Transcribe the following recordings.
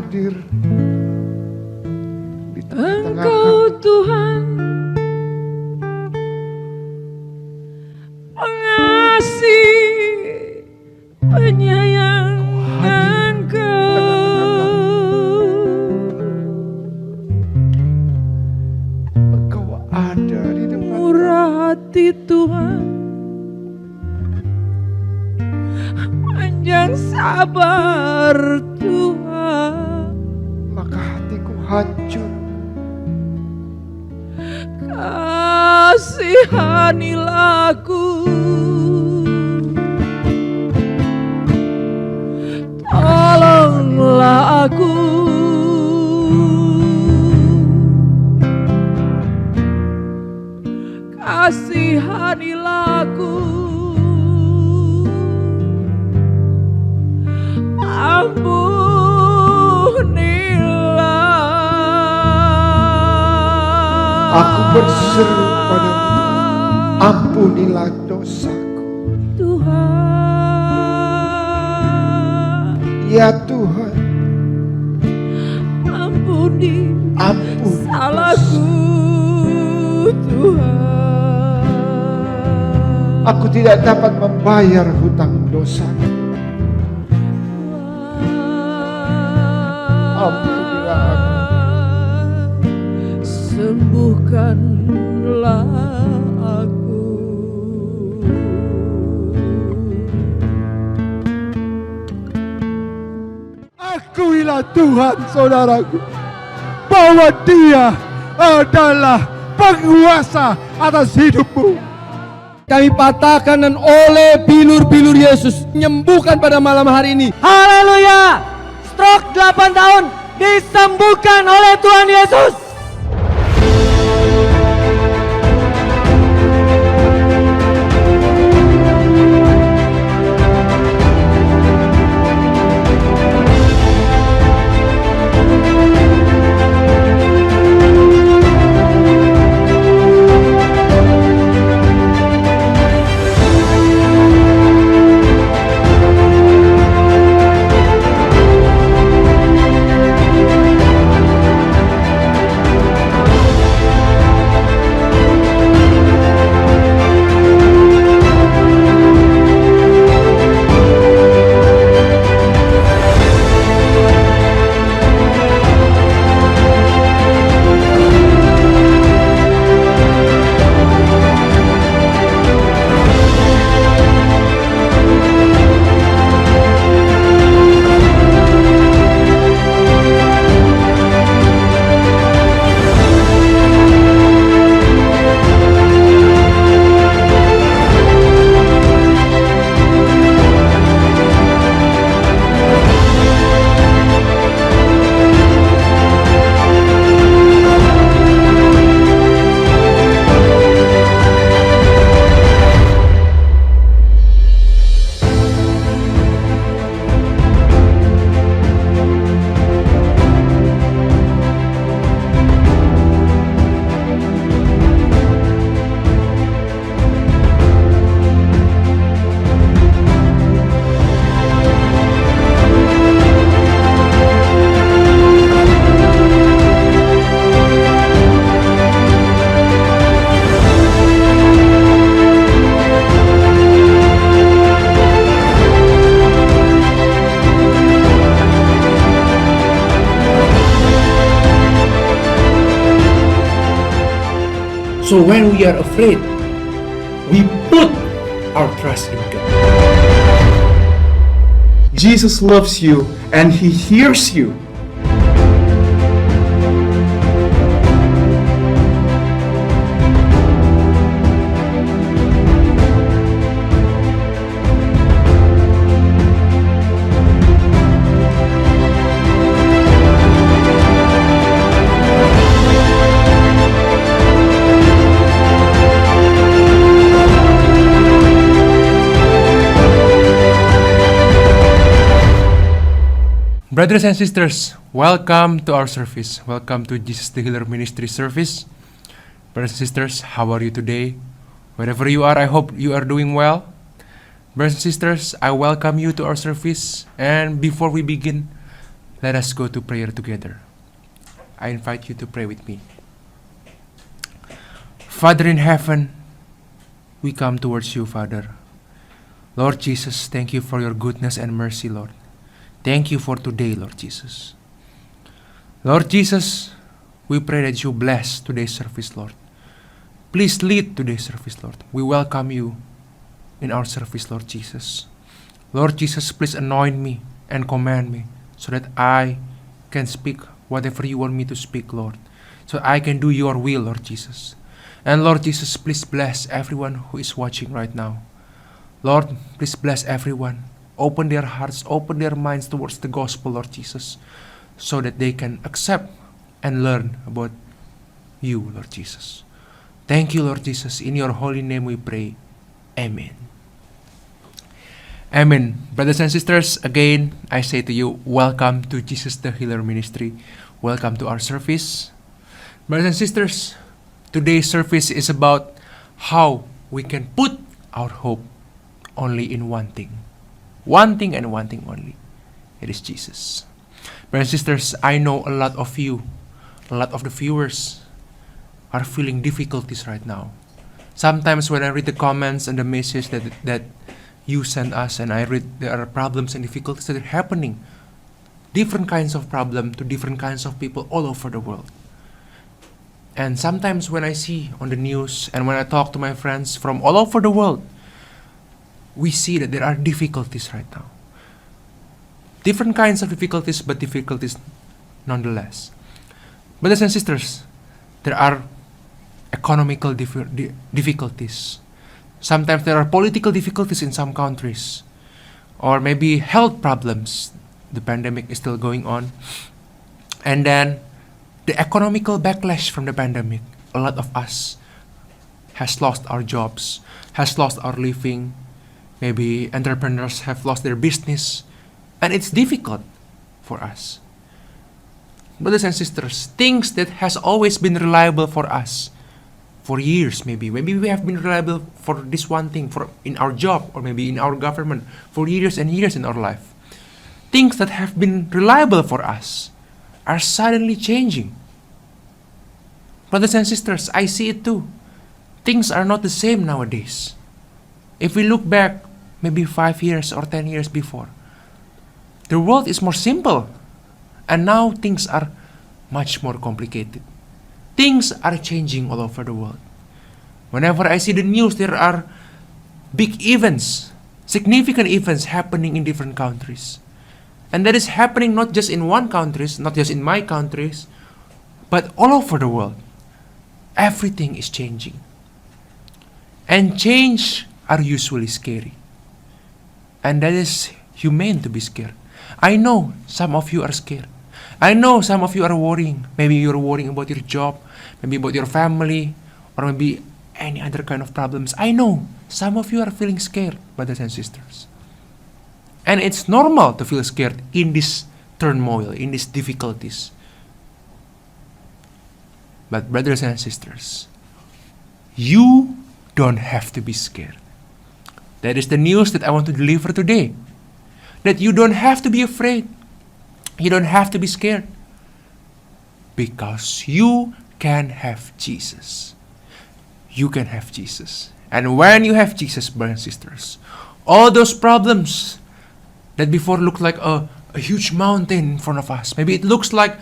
hadir di tengah-tengah Engkau kami. Tuhan pengasih penyayang Engkau. Engkau ada di depan kami. Murah hati Tuhan, panjang sabar Tuhan. Maka hatiku hancur. Kasihanilah aku, tolonglah aku. Kasihanilah aku, ampunilah. Aku berseru padamu, ampunilah dosaku. Tuhan, Ya Tuhan, ampuni ampuni salahku, Tuhan. Aku tidak dapat membayar hutang dosaku. Ampunilah aku. Sembuhkanlah aku. Akuilah Tuhan saudaraku, bahwa Dia adalah penguasa atas hidupmu. Kami patahkan dan oleh bilur-bilur Yesus menyembuhkan pada malam hari ini. Haleluya! Stroke 8 tahun disembuhkan oleh Tuhan Yesus. So when we are afraid, we put our trust in God. Jesus loves you and He hears you. Brothers and sisters, welcome to our service. Welcome to Jesus the Healer Ministry service. Brothers and sisters, how are you today? Wherever you are, I hope you are doing well. Brothers and sisters, I welcome you to our service. And before we begin, Let us go to prayer together. I invite you to pray with me. Father in heaven, we come towards you, Father. Lord Jesus, thank you for your goodness and mercy, Lord. Thank you for today, Lord Jesus. Lord Jesus, we pray that you bless today's service, Lord. Please lead today's service, Lord. We welcome you in our service, Lord Jesus. Lord Jesus, please anoint me and command me so that I can speak whatever you want me to speak, Lord. So I can do your will, Lord Jesus. And Lord Jesus, please bless everyone who is watching right now. Lord, please bless everyone. Open their hearts, open their minds towards the gospel, Lord Jesus, so that they can accept and learn about you, Lord Jesus. Thank you, Lord Jesus. In your holy name we pray. Amen. Amen. Brothers and sisters, again, I say to you, welcome to Jesus the Healer Ministry. Welcome to our service. Brothers and sisters, today's service is about how we can put our hope only in one thing. One thing and one thing only. It is Jesus. Brothers and sisters, I know a lot of you, a lot of the viewers are feeling difficulties right now. Sometimes when I read the comments and the message that you send us, and I read there are problems and difficulties that are happening, different kinds of problems to different kinds of people all over the world. And sometimes when I see on the news and when I talk to my friends from all over the world, we see that there are difficulties right now. Different kinds of difficulties, but difficulties nonetheless. Brothers and sisters, there are economical difficulties. Sometimes there are political difficulties in some countries, or maybe health problems. The pandemic is still going on. And then the economical backlash from the pandemic. A lot of us has lost our jobs, has lost our living. Maybe entrepreneurs have lost their business, and it's difficult for us. Brothers and sisters, things that has always been reliable for us for years, maybe we have been reliable for this one thing, for in our job or maybe in our government for years and years in our life. Things that have been reliable for us are suddenly changing. Brothers and sisters, I see it too. Things are not the same nowadays. If we look back maybe 5 years or 10 years before, the world is more simple, and now things are much more complicated. Things are changing all over the world. Whenever I see the news, there are big events, significant events happening in different countries. And that is happening not just in one country, not just in my countries, but all over the world. Everything is changing. And change are usually scary. And that is humane to be scared. I know some of you are scared. I know some of you are worrying. Maybe you're worrying about your job, maybe about your family, or maybe any other kind of problems. I know some of you are feeling scared, brothers and sisters. And it's normal to feel scared in this turmoil, in these difficulties. But brothers and sisters, you don't have to be scared. That is the news that I want to deliver today. That you don't have to be afraid. You don't have to be scared. Because you can have Jesus. You can have Jesus. And when you have Jesus, brothers and sisters, all those problems that before looked like a huge mountain in front of us, maybe it looks like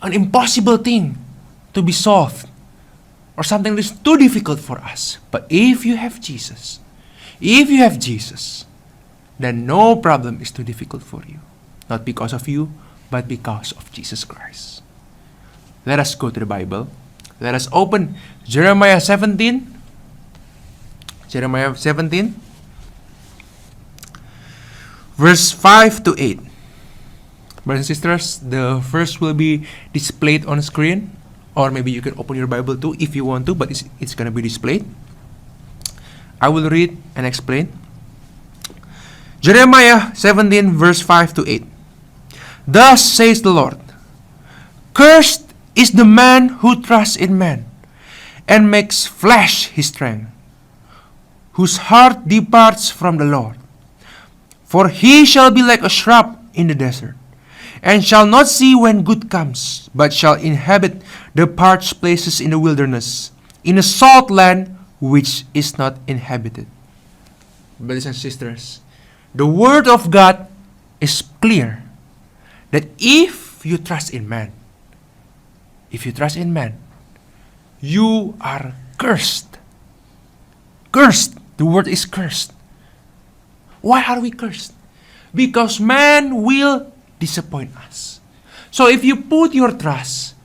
an impossible thing to be solved, or something that is too difficult for us. But if you have Jesus, then no problem is too difficult for you. Not because of you, but because of Jesus Christ. Let us go to the Bible. Let us open Jeremiah 17. Jeremiah 17, verse 5 to 8. Brothers and sisters, the verse will be displayed on screen, or maybe you can open your Bible too if you want to, but it's going to be displayed. I will read and explain. Jeremiah 17, verse 5 to 8. Thus says the Lord, cursed is the man who trusts in man, and makes flesh his strength, whose heart departs from the Lord. For he shall be like a shrub in the desert, and shall not see when good comes, but shall inhabit the parched places in the wilderness, in a salt land which is not inhabited. Brothers and sisters, the word of God is clear that if you trust in man, you are cursed. Cursed. The word is cursed. Why are we cursed? Because man will disappoint us. So if you put your trust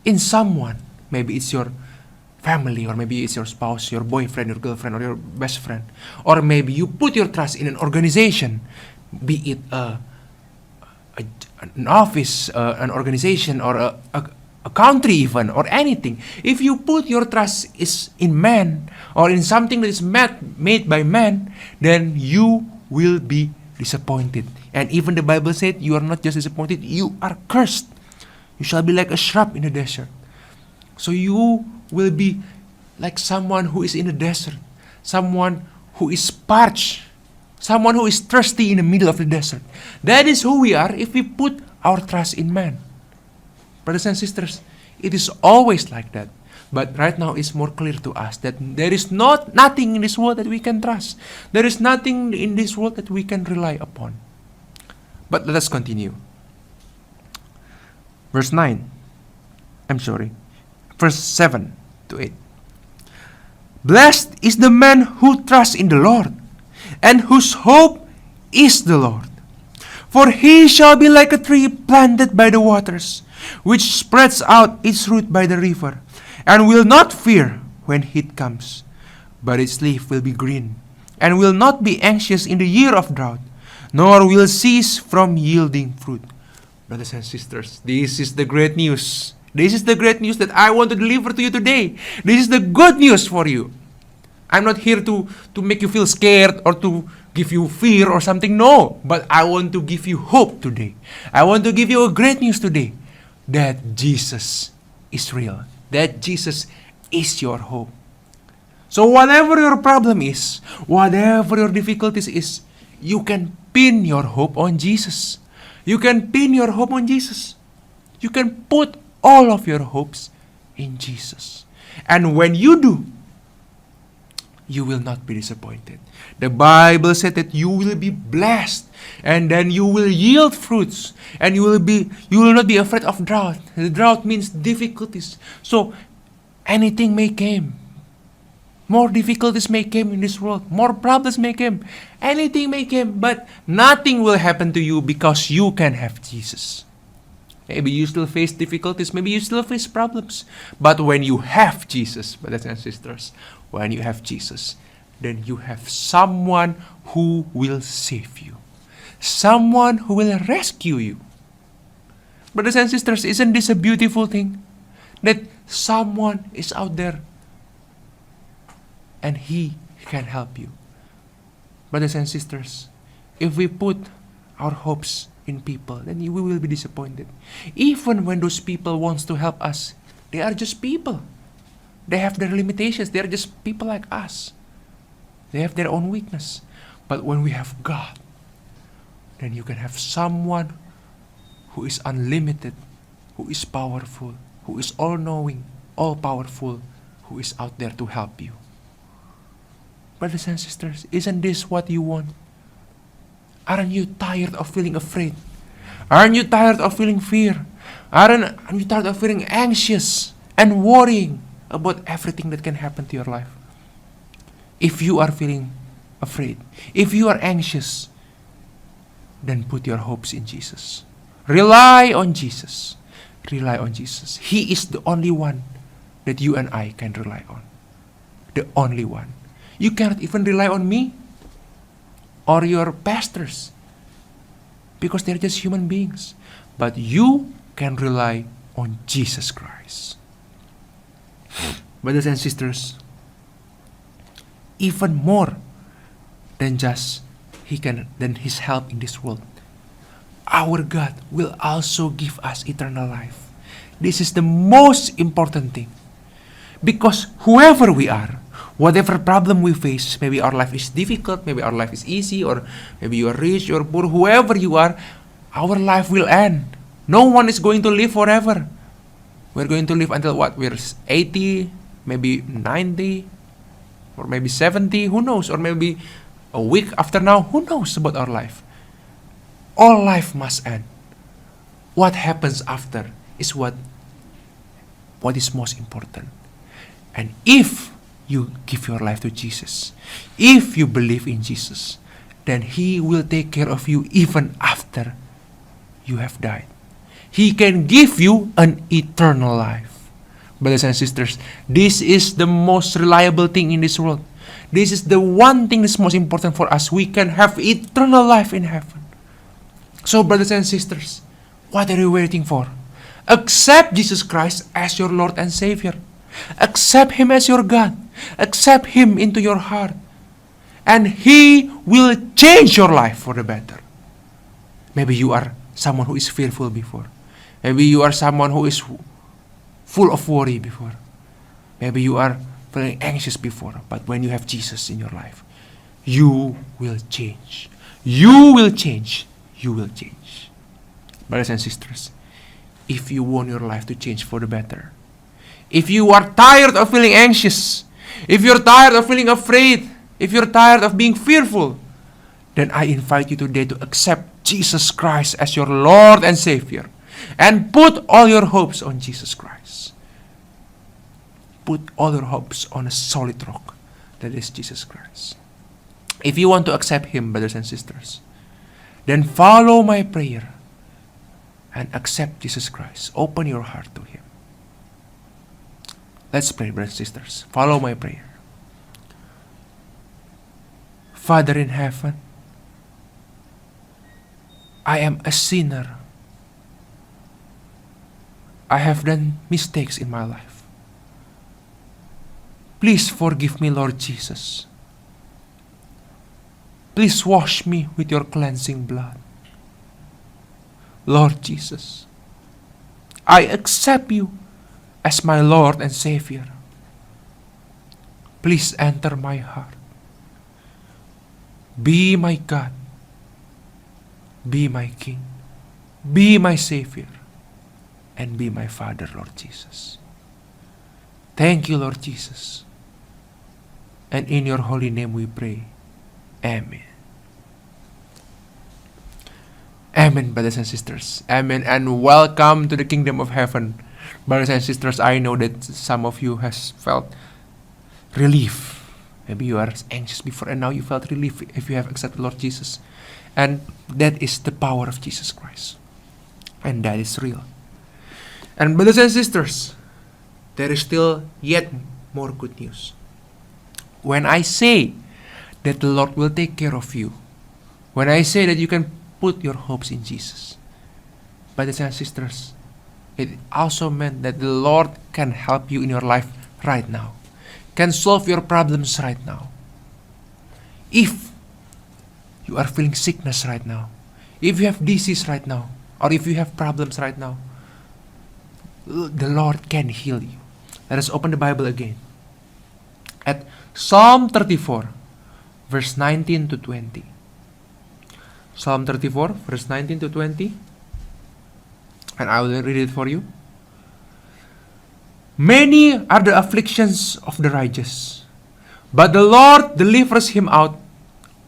in someone, maybe it's your family, or maybe it's your spouse, your boyfriend, your girlfriend, or your best friend, or maybe you put your trust in an organization, be it an office, an organization, or a country even, or anything. If you put your trust is in man, or in something that is made by man, then you will be disappointed. And even the Bible said, you are not just disappointed, you are cursed. You shall be like a shrub in the desert. So you will be like someone who is in the desert, someone who is parched, someone who is thirsty in the middle of the desert. That is who we are if we put our trust in man. Brothers and sisters, it is always like that. But right now it's more clear to us that there is nothing in this world that we can trust. There is nothing in this world that we can rely upon. But let us continue. Verse 7 to 8. Blessed is the man who trusts in the Lord, and whose hope is the Lord. For he shall be like a tree planted by the waters, which spreads out its root by the river, and will not fear when heat comes, but its leaf will be green, and will not be anxious in the year of drought, nor will cease from yielding fruit. Brothers and sisters, this is the great news. This is the great news that I want to deliver to you today. This is the good news for you. I'm not here to make you feel scared or to give you fear or something. No, but I want to give you hope today. I want to give you a great news today, that Jesus is real. That Jesus is your hope. So whatever your problem is, whatever your difficulties is, you can pin your hope on Jesus. You can pin your hope on Jesus. You can put all of your hopes in Jesus. And when you do, you will not be disappointed. The Bible said that you will be blessed, and then you will yield fruits, and you will not be afraid of drought. The drought means difficulties. So anything may come. More difficulties may come in this world. More problems may come. Anything may come, but nothing will happen to you because you can have Jesus. Maybe you still face difficulties. Maybe you still face problems. But when you have Jesus, brothers and sisters, when you have Jesus, then you have someone who will save you. Someone who will rescue you. Brothers and sisters, isn't this a beautiful thing? That someone is out there and he can help you. Brothers and sisters, if we put our hopes in people, then we will be disappointed. Even when those people wants to help us, they are just people. They have their limitations. They are just people like us. They have their own weakness. But when we have God, then you can have someone who is unlimited, who is powerful, who is all-knowing, all-powerful, who is out there to help you. Brothers and sisters, isn't this what you want? Aren't you tired of feeling afraid? Aren't you tired of feeling fear? Aren't you tired of feeling anxious and worrying about everything that can happen to your life? If you are feeling afraid, if you are anxious, then put your hopes in Jesus. Rely on Jesus. Rely on Jesus. He is the only one that you and I can rely on. The only one. You cannot even rely on me or your pastors, because they're just human beings. But you can rely on Jesus Christ. Brothers and sisters, even more than just than His help in this world, our God will also give us eternal life. This is the most important thing. Because whoever we are, whatever problem we face, maybe our life is difficult, maybe our life is easy, or maybe you are rich or poor, whoever you are, our life will end. No one is going to live forever. We're going to live until what? We're 80, maybe 90, or maybe 70, who knows? Or maybe a week after now, who knows about our life? All life must end. What happens after is what is most important. And if you give your life to Jesus, if you believe in Jesus, then He will take care of you even after you have died. He can give you an eternal life. Brothers and sisters, this is the most reliable thing in this world. This is the one thing that's most important for us. We can have eternal life in heaven. So, brothers and sisters, what are you waiting for? Accept Jesus Christ as your Lord and Savior. Accept Him as your God. Accept Him into your heart. And He will change your life for the better. Maybe you are someone who is fearful before. Maybe you are someone who is full of worry before. Maybe you are feeling anxious before. But when you have Jesus in your life, you will change. You will change. You will change. Brothers and sisters, if you want your life to change for the better, if you are tired of feeling anxious, if you're tired of feeling afraid, if you're tired of being fearful, then I invite you today to accept Jesus Christ as your Lord and Savior and put all your hopes on Jesus Christ. Put all your hopes on a solid rock, that is Jesus Christ. If you want to accept Him, brothers and sisters, then follow my prayer and accept Jesus Christ. Open your heart to Him. Let's pray, brothers and sisters. Follow my prayer. Father in heaven, I am a sinner. I have done mistakes in my life. Please forgive me, Lord Jesus. Please wash me with your cleansing blood. Lord Jesus, I accept you as my Lord and Savior. Please enter my heart. Be my God. Be my King. Be my Savior. And be my Father, Lord Jesus. Thank you, Lord Jesus. And in your holy name we pray. Amen. Amen, brothers and sisters. Amen, and welcome to the kingdom of heaven. Brothers and sisters, I know that some of you has felt relief. Maybe you are anxious before and now you felt relief if you have accepted Lord Jesus. And that is the power of Jesus Christ. And that is real. And brothers and sisters, there is still yet more good news. When I say that the Lord will take care of you, when I say that you can put your hopes in Jesus, brothers and sisters, it also meant that the Lord can help you in your life right now, can solve your problems right now. If you are feeling sickness right now, if you have disease right now, or if you have problems right now, the Lord can heal you. Let us open the Bible again at Psalm 34, verse 19 to 20. Psalm 34, verse 19 to 20. And I will read it for you. Many are the afflictions of the righteous, but the Lord delivers him out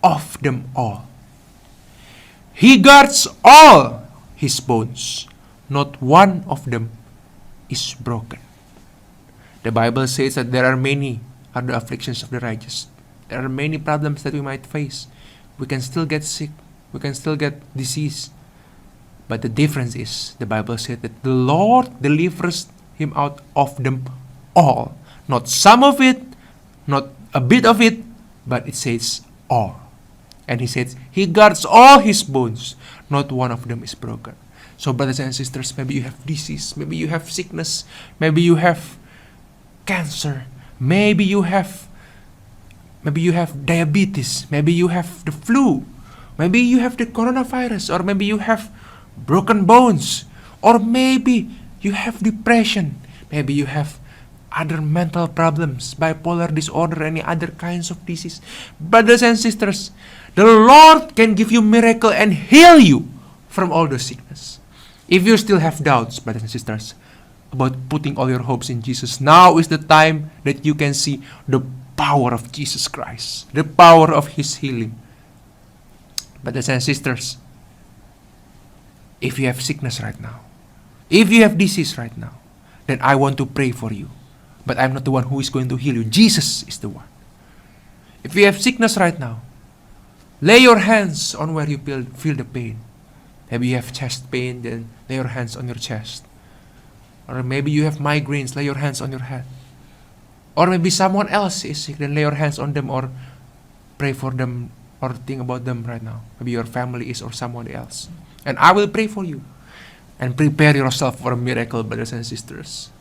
of them all. He guards all his bones. Not one of them is broken. The Bible says that there are many are the afflictions of the righteous. There are many problems that we might face. We can still get sick. We can still get disease. But the difference is, the Bible said that the Lord delivers him out of them all. Not some of it, not a bit of it, but it says all. And he says, he guards all his bones. Not one of them is broken. So brothers and sisters, maybe you have disease, maybe you have sickness, maybe you have cancer, maybe you have diabetes, maybe you have the flu, maybe you have the coronavirus, or maybe you have broken bones, or maybe you have depression, maybe you have other mental problems, bipolar disorder, any other kinds of disease. Brothers and sisters, the Lord can give you miracle and heal you from all those sickness. If you still have doubts, brothers and sisters, about putting all your hopes in Jesus, now is the time that you can see the power of Jesus Christ, the power of His healing. Brothers and sisters, if you have sickness right now, if you have disease right now, then I want to pray for you. But I'm not the one who is going to heal you. Jesus is the one. If you have sickness right now, lay your hands on where you feel the pain. Maybe you have chest pain, then lay your hands on your chest. Or maybe you have migraines, lay your hands on your head. Or maybe someone else is sick, then lay your hands on them or pray for them or think about them right now. Maybe your family is or someone else. And I will pray for you. And prepare yourself for a miracle, brothers and sisters.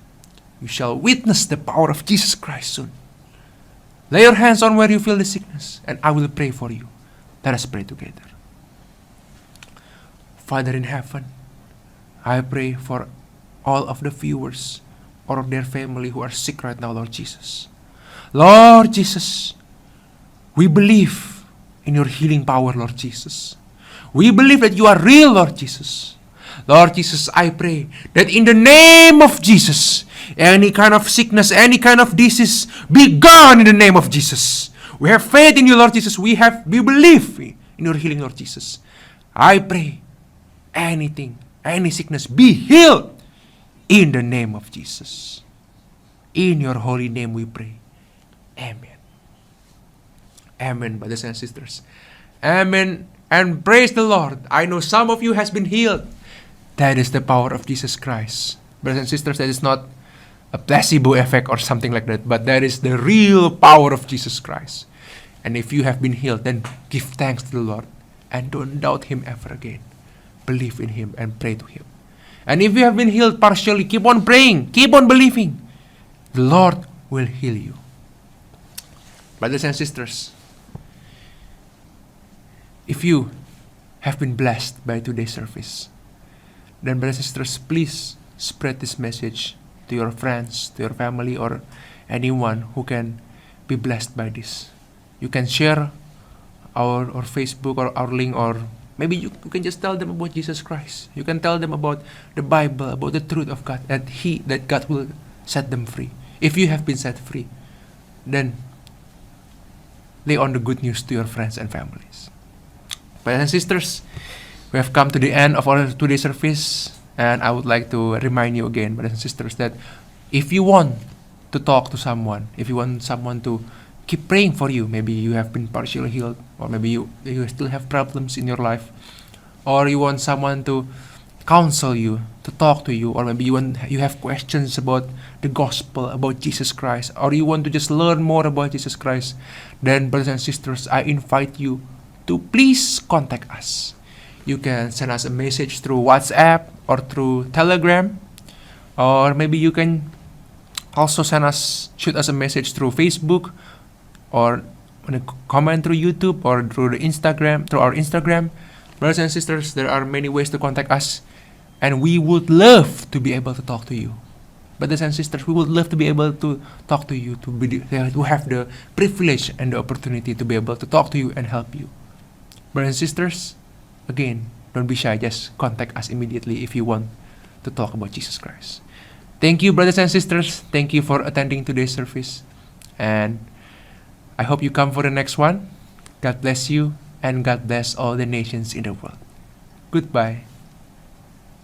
You shall witness the power of Jesus Christ soon. Lay your hands on where you feel the sickness, and I will pray for you. Let us pray together. Father in heaven, I pray for all of the viewers or their family who are sick right now, Lord Jesus. Lord Jesus, we believe in your healing power, Lord Jesus. We believe that you are real, Lord Jesus. Lord Jesus, I pray that in the name of Jesus, any kind of sickness, any kind of disease, be gone in the name of Jesus. We have faith in you, Lord Jesus. We believe in your healing, Lord Jesus. I pray anything, any sickness, be healed in the name of Jesus. In your holy name we pray. Amen. Amen, brothers and sisters. Amen. And praise the Lord. I know some of you has been healed. That is the power of Jesus Christ. Brothers and sisters, that is not a placebo effect or something like that, but that is the real power of Jesus Christ. And if you have been healed, then give thanks to the Lord and don't doubt Him ever again. Believe in Him and pray to Him. And if you have been healed partially, keep on praying, keep on believing. The Lord will heal you. Brothers and sisters, if you have been blessed by today's service, then brothers and sisters, please spread this message to your friends, to your family, or anyone who can be blessed by this. You can share our Facebook or our link, or maybe you can just tell them about Jesus Christ. You can tell them about the Bible, about the truth of God, that God will set them free. If you have been set free, then lay on the good news to your friends and families. Brothers and sisters, we have come to the end of our today's service, and I would like to remind you again, brothers and sisters, that if you want to talk to someone, if you want someone to keep praying for you, maybe you have been partially healed, or maybe you still have problems in your life, or you want someone to counsel you, to talk to you, or maybe you have questions about the gospel, about Jesus Christ, or you want to just learn more about Jesus Christ, then brothers and sisters, I invite you to please contact us. You can send us a message through WhatsApp or through Telegram, or maybe you can also shoot us a message through Facebook, or comment through YouTube, or through our Instagram. Brothers and sisters, there are many ways to contact us, and we would love to be able to talk to you. Brothers and sisters, we would love to be able to talk to you, to have the privilege and the opportunity to be able to talk to you and help you. Brothers and sisters, again, don't be shy, just contact us immediately if you want to talk about Jesus Christ. Thank you, brothers and sisters. Thank you for attending today's service. And I hope you come for the next one. God bless you, and God bless all the nations in the world. Goodbye.